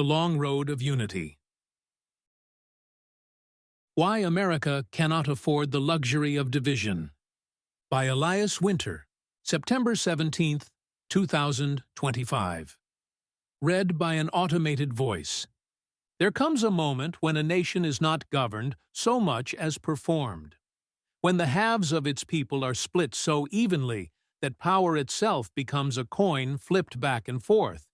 The Long Road of Unity. Why America Cannot Afford the Luxury of Division. By Elias Winter, September 17, 2025. Read by an automated voice. There comes a moment when a nation is not governed so much as performed. When the halves of its people are split so evenly that power itself becomes a coin flipped back and forth,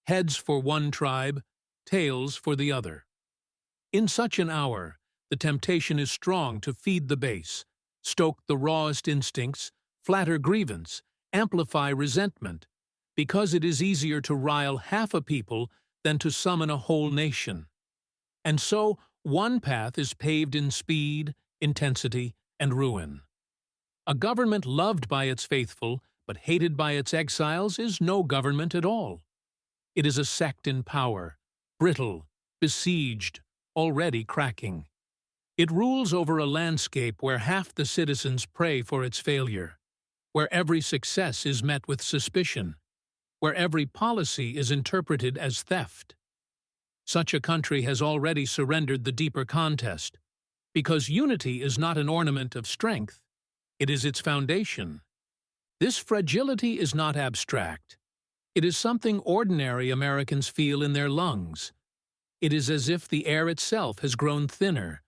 heads for one tribe, tails for the other. In such an hour, the temptation is strong to feed the base, stoke the rawest instincts, flatter grievance, amplify resentment, because it is easier to rile half a people than to summon a whole nation. And so, one path is paved in speed, intensity, and ruin. A government loved by its faithful, but hated by its exiles, is no government at all. It is a sect in power, brittle, besieged, already cracking. It rules over a landscape where half the citizens pray for its failure, where every success is met with suspicion, where every policy is interpreted as theft. Such a country has already surrendered the deeper contest, because unity is not an ornament of strength, it is its foundation. This fragility is not abstract. It is something ordinary Americans feel in their lungs. It is as if the air itself has grown thinner,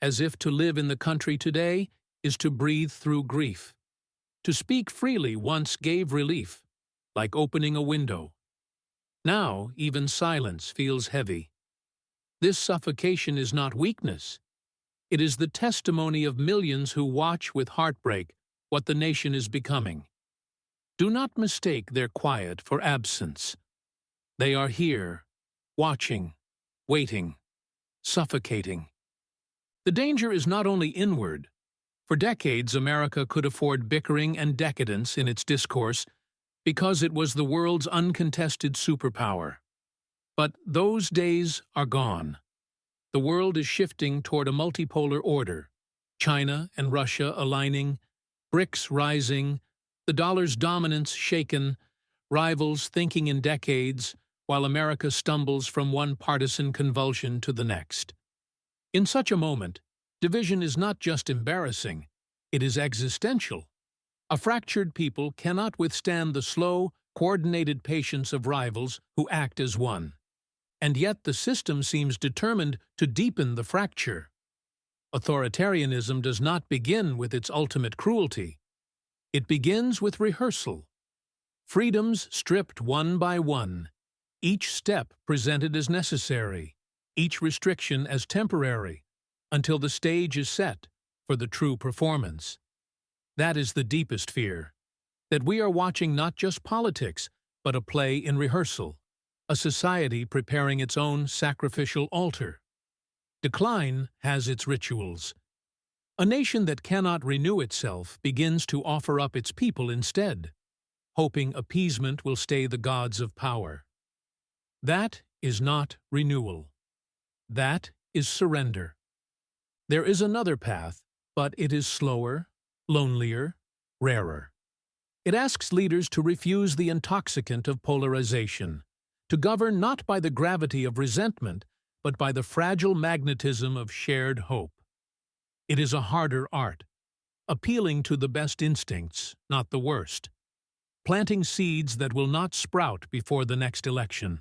as if to live in the country today is to breathe through grief. To speak freely once gave relief, like opening a window. Now, even silence feels heavy. This suffocation is not weakness. It is the testimony of millions who watch with heartbreak what the nation is becoming. Do not mistake their quiet for absence. They are here, watching, waiting, suffocating. The danger is not only inward. For decades, America could afford bickering and decadence in its discourse because it was the world's uncontested superpower. But those days are gone. The world is shifting toward a multipolar order, China and Russia aligning, BRICS rising, the dollar's dominance shaken, rivals thinking in decades, while America stumbles from one partisan convulsion to the next. In such a moment, division is not just embarrassing, it is existential. A fractured people cannot withstand the slow, coordinated patience of rivals who act as one. And yet the system seems determined to deepen the fracture. Authoritarianism does not begin with its ultimate cruelty. It begins with rehearsal. Freedoms stripped one by one, each step presented as necessary, each restriction as temporary, until the stage is set for the true performance. That is the deepest fear, that we are watching not just politics, but a play in rehearsal, a society preparing its own sacrificial altar. Decline has its rituals. A nation that cannot renew itself begins to offer up its people instead, hoping appeasement will stay the gods of power. That is not renewal. That is surrender. There is another path, but it is slower, lonelier, rarer. It asks leaders to refuse the intoxicant of polarization, to govern not by the gravity of resentment, but by the fragile magnetism of shared hope. It is a harder art, appealing to the best instincts, not the worst, planting seeds that will not sprout before the next election,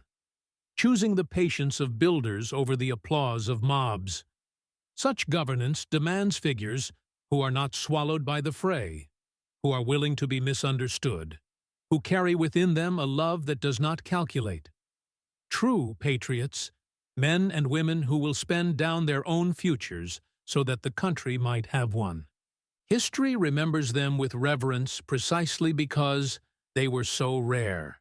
choosing the patience of builders over the applause of mobs. Such governance demands figures who are not swallowed by the fray, who are willing to be misunderstood, who carry within them a love that does not calculate. True patriots, men and women who will spend down their own futures so that the country might have one. History remembers them with reverence precisely because they were so rare.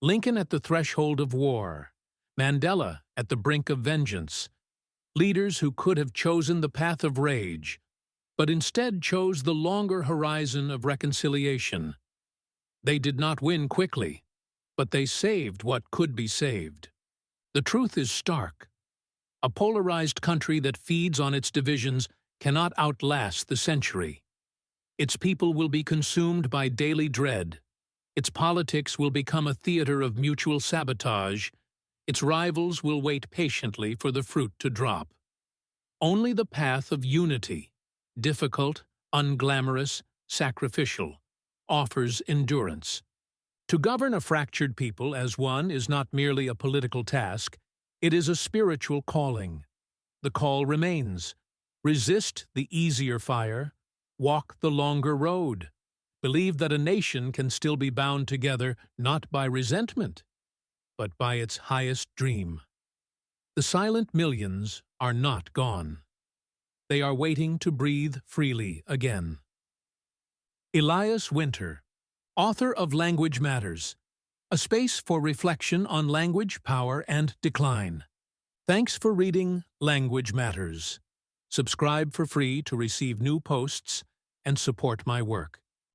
Lincoln at the threshold of war, Mandela at the brink of vengeance, leaders who could have chosen the path of rage, but instead chose the longer horizon of reconciliation. They did not win quickly, but they saved what could be saved. The truth is stark. A polarized country that feeds on its divisions cannot outlast the century. Its people will be consumed by daily dread. Its politics will become a theater of mutual sabotage. Its rivals will wait patiently for the fruit to drop. Only the path of unity, difficult, unglamorous, sacrificial, offers endurance. To govern a fractured people as one is not merely a political task, it is a spiritual calling. The call remains: resist the easier fire, walk the longer road. Believe that a nation can still be bound together not by resentment, but by its highest dream. The silent millions are not gone. They are waiting to breathe freely again. Elias Winter, author of Language Matters, a space for reflection on language, power, and decline. Thanks for reading Language Matters. Subscribe for free to receive new posts and support my work.